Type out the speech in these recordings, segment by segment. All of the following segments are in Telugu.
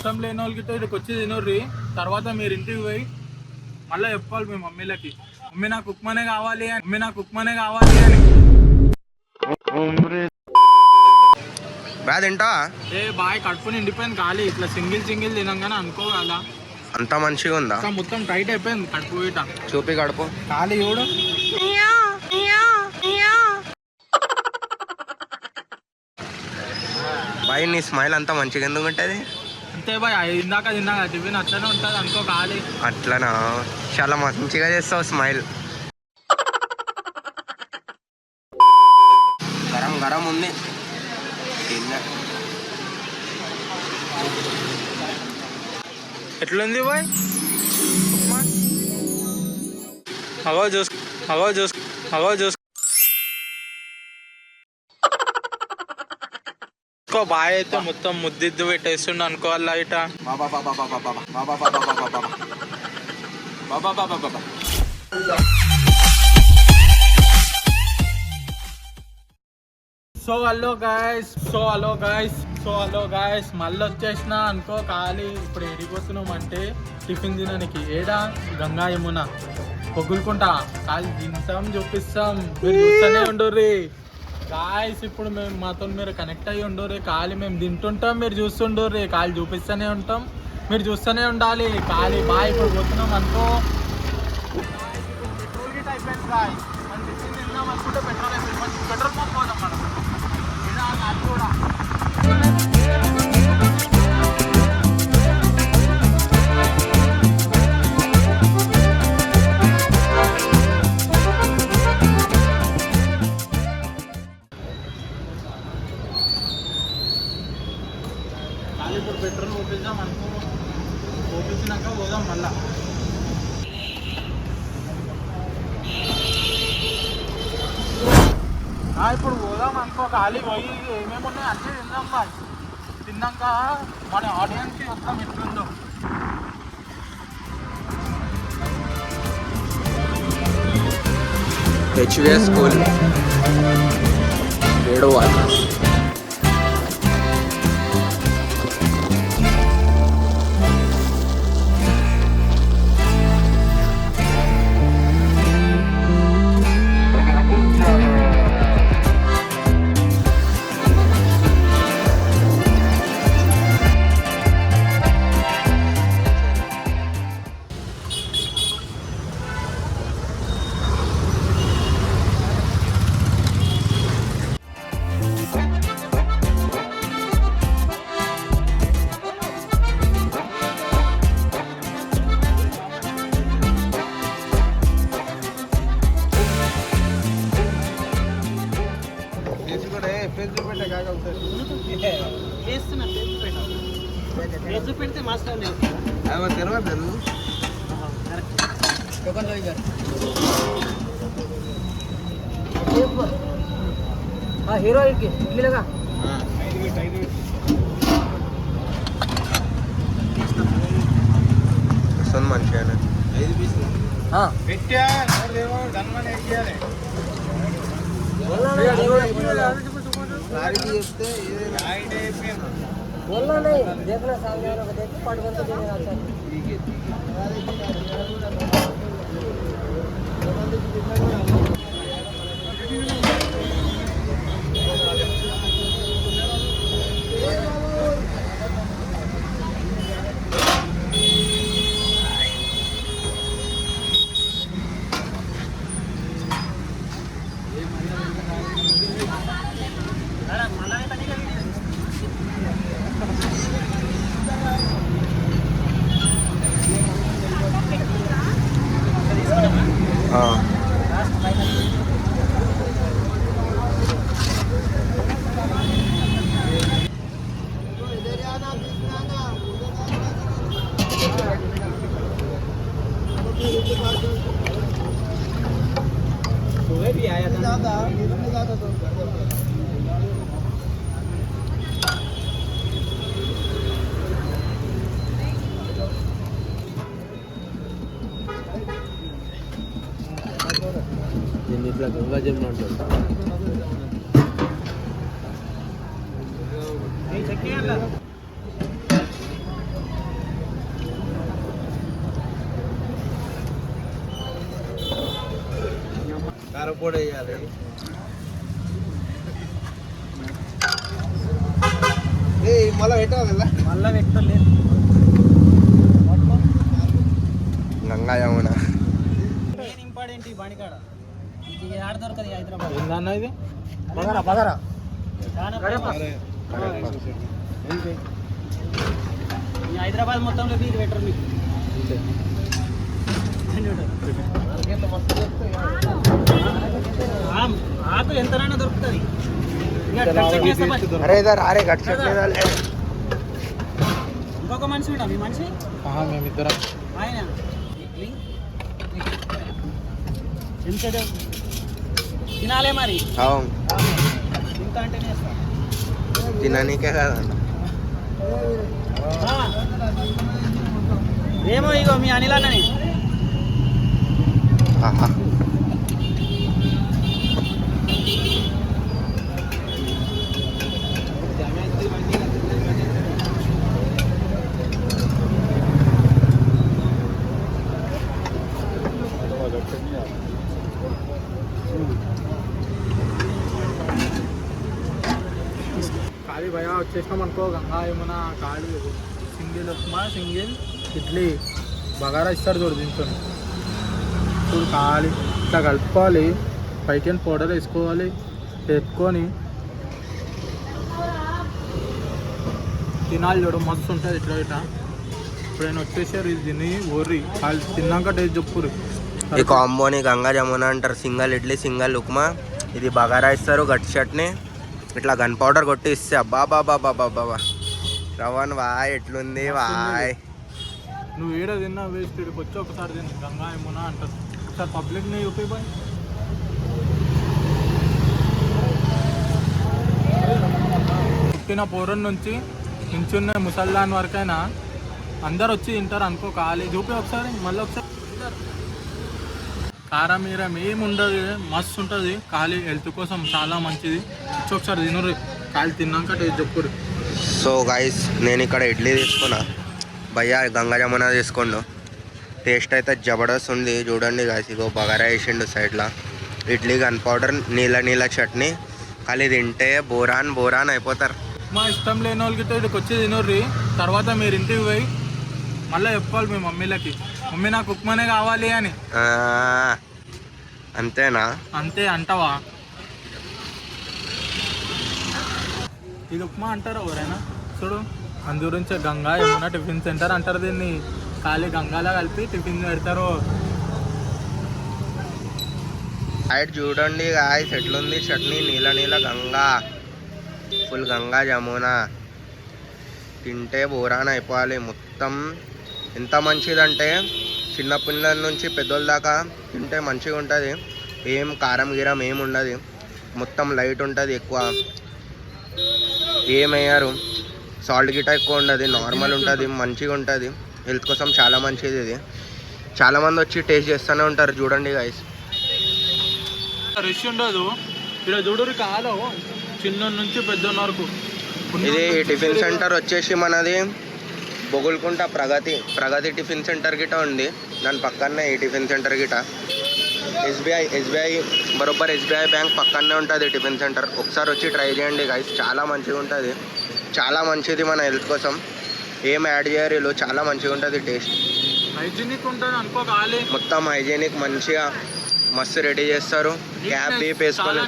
ఇష్టం లేని వాళ్ళకి ఇక్కడికి వచ్చి తినర్రి. తర్వాత మీరు ఇంటికి పోయి మళ్ళీ చెప్పాలి మీ మమ్మీలకి, మమ్మీ నాకు ఉప్మానే కావాలి అని, మమ్మీ నాకు ఉప్మానే కావాలి అని. బాగా తింటావా? ఏ బాయ్ కడుపు నిండిపోయింది ఖాళీ. ఇట్లా సింగిల్ తినంగానే అనుకో కదా అంత మంచిగా ఉందా? మొత్తం టైట్ అయిపోయింది కడుపు ఇట. చూపి కడుపు ఖాళీ చూడు. బాయ్ నీ స్మైల్ అంతా మంచిగా ఎందుకు ఉంటుంది? అంతే బాయ్, తిన్నాక టిఫిన్ అట్లనే ఉంటుంది అనుకో ఖాళీ. అట్లనా? చాలా మంచిగా చేస్తావు స్మైల్. గరం గరం ఉంది. ఎట్లుంది బాయ్? చూసుకో బాయ్ అయితే మొత్తం ముద్దిద్దు పెట్టేస్తుండ అనుకోవాలా ఇట. సో హలో గాయస్ మళ్ళీ వచ్చేసిన అనుకో ఖాళీ. ఇప్పుడు ఏడిపోతున్నాం అంటే టిఫిన్ తినడానికి. ఏడా గంగా యమున పొగులుకుంటా ఖాళీ తింటాం చూపిస్తాం. మీరు చూస్తూనే ఉండరు గాయస్. ఇప్పుడు మేము మాతో మీరు కనెక్ట్ అయ్యి ఉండరు ఖాళీ. మేము తింటుంటాం, మీరు చూస్తుండరు ఖాళీ. చూపిస్తూనే ఉంటాం, మీరు చూస్తూనే ఉండాలి ఖాళీ. బాయ్ ఇప్పుడు పోతున్నాం అనుకో. టోల్గేట్ అయిపోయింది గాయస్. మనం టిఫిన్ తిందాం అనుకుంటే పెట్రోల్ అయిపోయింది. పెట్రోల్ పంప్ పోదాం మనం. అది కూడా ఇప్పుడు పెట్రోల్ పోపిద్దాం అనుకో. పోపించినాక పోదాం మళ్ళా. ఇప్పుడు పోదాం అనుకో ఖాళీ. పోయి ఏమేమి ఉన్నాయి అన్నీ తిందాం బాయ్. తిన్నాక మన ఆడియన్స్కి వస్తాం ఎట్లుందో. హెచ్విఎస్ స్కూల్ 7వ వార్డు. పెడితే మాస్టర్ హీరో ఇడ్లీగా మంచిగా 5 పీసులు పెట్టా. बोलना नहीं, देखना सामने वालों को देख पट बंद कर देना अच्छा। भी आया था ఇట్లా గంగా జమున అంటారు. కారపొడి వేయాలి. మళ్ళీ పెట్టాలి మళ్ళా పెట్టలేదు గంగా యమున ఇంపార్టెంట్ ఈ బండికాడ ఇది ఆడ దొరకదు హైదరాబాద్ ఏందన్న ఇది బగారా ఈ హైదరాబాద్ మొత్తంలో ఇది బెటర్ మీకు ఆకు ఎంతనైనా దొరుకుతుంది అరే ఇద్దరు అరే గట్టి ఇంకొక మనిషి ఉంటా మీ మనిషి మేమిద్దరం ఆయన ఎంత తినాలే మరి ఇంత అంటేనే తిననీకే కదన్న. ఏమో ఇగో మీ అనిలాగని ఆహా ఖాళీ భయ వచ్చేసినాం అనుకో గంగా ఏమన్నా ఖాళీ సింగిల్ ఉప్మా సింగిల్ ఇడ్లీ బగారా ఇస్తారు చూడు దీంతో చూడు ఖాళీ ఇట్లా కలుపుకోవాలి పైకి పౌడర్ వేసుకోవాలి పెట్టుకొని తినాలి చూడు మస్తు ఉంటుంది ఇట్లా ఇట్లా ఇప్పుడు నేను వచ్చేసారు ఇది తిని ఓర్రి వాళ్ళు తిన్నాక టేస్ట్ చెప్పురు ఈ కాంబోని గంగా జమున అంటారు. సింగల్ ఇడ్లీ సింగల్ ఉప్మా, ఇది బగారా ఇస్తారు గట్టి చట్నీ, ఇట్లా గన్ పౌడర్ కొట్టి ఇస్తే అబ్బా బాబా బాబా బాబా రవన్ వాయ్ ఎట్లుంది వాయ్. నువ్వు ఏడ తిన్నా వేస్ట్ ఇక్కడికి వచ్చి ఒకసారి తిన్నా గంగా యమున అంటారు. ఒకసారి పబ్లిక్ని చూపిపోయి పుట్టిన పౌరం నుంచి నించున్న ముసల్దాన్ వరకైనా అందరు వచ్చి తింటారు అనుకో ఖాళీ చూపి ఒకసారి మళ్ళీ ఒకసారి కారం మీరం ఏమి ఉండదు మస్తు ఉంటుంది ఖాళీ హెల్త్ కోసం చాలా మంచిది వచ్చి ఒకసారి తినరు ఖాళీ తిన్నాక టేస్ట్ చెప్పురు. సో గైస్ నేను ఇక్కడ ఇడ్లీ తీసుకున్నా, భయ్యా గంగా జమున తీసుకోండు. టేస్ట్ అయితే జబర్దస్త్ ఉంది చూడండి గైస్. ఇగో బగారా వేసిండు సైడ్లో, ఇడ్లీ గన్ పౌడర్ నీళ్ళ నీళ్ళ చట్నీ, ఖాళీ తింటే బోరాన్ బోరాన్ అయిపోతారు. మా ఇష్టం లేని వాళ్ళకి ఇక్కడికి వచ్చి తినర్రి. తర్వాత మీరు ఇంటికి పోయి మళ్ళీ చెప్పాలి మీ మమ్మీలకి, మమ్మీ నాకు ఉప్మానే కావాలి అని. అంతేనా? అంతే అంటావా? ఇది ఉప్మా అంటారు ఎవరైనా చూడు. అందు గురించి గంగా యమున టిఫిన్ సెంటర్ అంటారు దీన్ని. ఖాళీ గంగాలో కలిపి టిఫిన్ పెడతారు. సైడ్ చూడండి గాయస్ ఎట్లుంది చట్నీ, నీళ్ళ నీళ్ళ గంగా, ఫుల్ గంగా జమున. తింటే బోరాన్ అయిపోవాలి మొత్తం. ఎంత మంచిదంటే చిన్న పిల్లల నుంచి పెద్దోళ్ళ దాకా తింటే మంచిగా ఉంటుంది. ఏం కారం గీరం ఏమి ఉండదు, మొత్తం లైట్ ఉంటుంది. ఎక్కువ ఏమయ్యారు సాల్ట్ గిట్ట ఎక్కువ ఉండదు, నార్మల్ ఉంటుంది, మంచిగా ఉంటుంది. హెల్త్ కోసం చాలా మంచిది ఇది. చాలామంది వచ్చి టేస్ట్ చేస్తూనే ఉంటారు చూడండి గైస్. రష్ ఉండదు ఇక్కడ చూడరు కాదు, చిన్న నుంచి పెద్ద వరకు. ఇది టిఫిన్ సెంటర్ వచ్చేసి మనది బొగుల్కుంట ప్రగతి టిఫిన్ సెంటర్ గిట ఉంది. దాని పక్కనే ఈ టిఫిన్ సెంటర్ గిట ఎస్బీఐ బరోబ్బర్ ఎస్బీఐ బ్యాంక్ పక్కనే ఉంటుంది టిఫిన్ సెంటర్. ఒకసారి వచ్చి ట్రై చేయండి గైస్, చాలా మంచిగా ఉంటుంది, చాలా మంచిది మన హెల్త్ కోసం. ఏం యాడ్ చేయరు వీళ్ళు, చాలా మంచిగా ఉంటుంది టేస్ట్. హైజీనిక్ ఉంటుంది అనుకో ఖాళీ, మొత్తం హైజీనిక్ మంచిగా మస్తు రెడీ చేస్తారు. క్యాప్ బీప్ వేసుకొని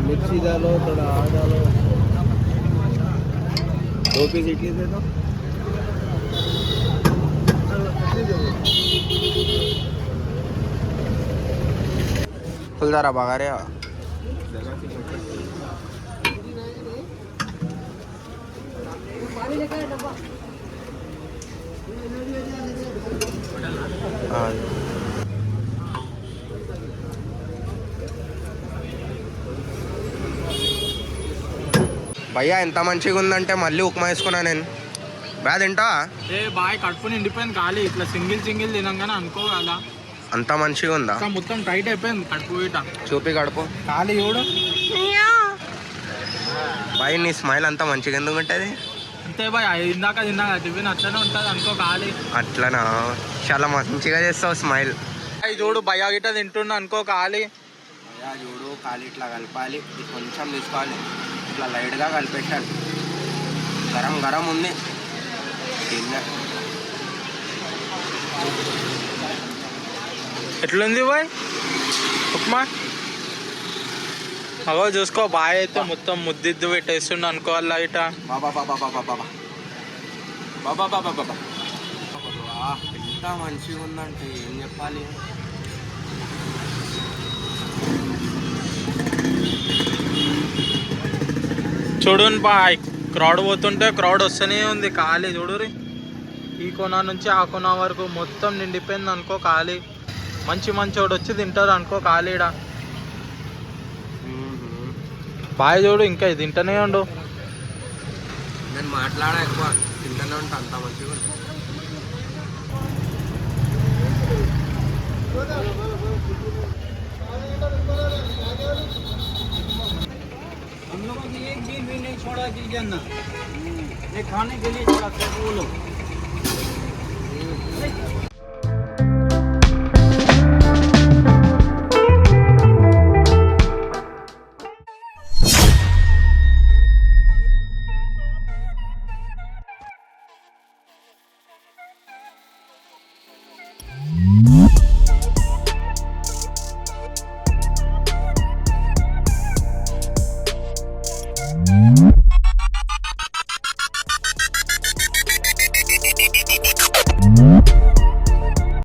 मिर्ची डालो, थोड़ा आ डालो, 2 पीस इडली दे दो. फुलदारा बघा रे. భయ్యా ఎంత మంచిగా ఉందంటే మళ్ళీ ఉప్మా వేసుకున్నా నేను. బాగా తింటావా? ఏ బాయ్ కడుపు నిండిపోయింది ఖాళీ. ఇట్లా సింగిల్ తినంగానే అనుకోవాలా అంత మంచిగా ఉందా? మొత్తం టైట్ అయిపోయింది కడుపు ఇట. చూపి కడుపు ఖాళీ చూడు బాయ్. నీ స్మైల్ అంతా మంచిగా ఎందుకు ఉంటుంది? అంతే బాయ్, ఇందాక తిన్నాక టిఫిన్ అట్లనే ఉంటుంది అనుకో ఖాళీ. అట్లనా, చాలా మంచిగా చేస్తావు స్మైల్. అవి చూడు భయ్యా గిట్ట తింటున్నా అనుకో ఖాళీ. అయ్యా చూడు, ఖాళీ ఇట్లా కలపాలి, ఇది కొంచెం తీసుకోవాలి, ఇట్లా లైట్గా కలిపెట్టాలి. గరం గరం ఉంది. ఎట్లుంది బాయ్ ఉప్మా? అవో చూసుకో బాయ్ అయితే మొత్తం ముద్దిద్దు పెట్టేస్తుండ అనుకోవాలా ఇట. బాబా బాబా బాబా బాబా బాబా బాబా బాబా, ఎంత మంచిగా ఉందంటే ఏం చెప్పాలి. చూడండి బాయ్, క్రౌడ్ పోతుంటే క్రౌడ్ వస్తూనే ఉంది ఖాళీ. చూడురి, ఈ కొన నుంచి ఆ కొన వరకు మొత్తం నిండిపోయింది అనుకో ఖాళీ. మంచి మంచోడు వచ్చి తింటారు అనుకో ఖాళీడా. బాయ్ చూడు, ఇంకా ఇది తింటూనే ఉండు. నేను మాట్లాడా ఎక్కువ, తింటూనే ఉంటా, అంత మంచిగా ఉంటుంది. हम लोगों की एक दिन भी नहीं छोड़ा कीजिए ना, ये खाने के लिए छोड़ा सब वो लोग।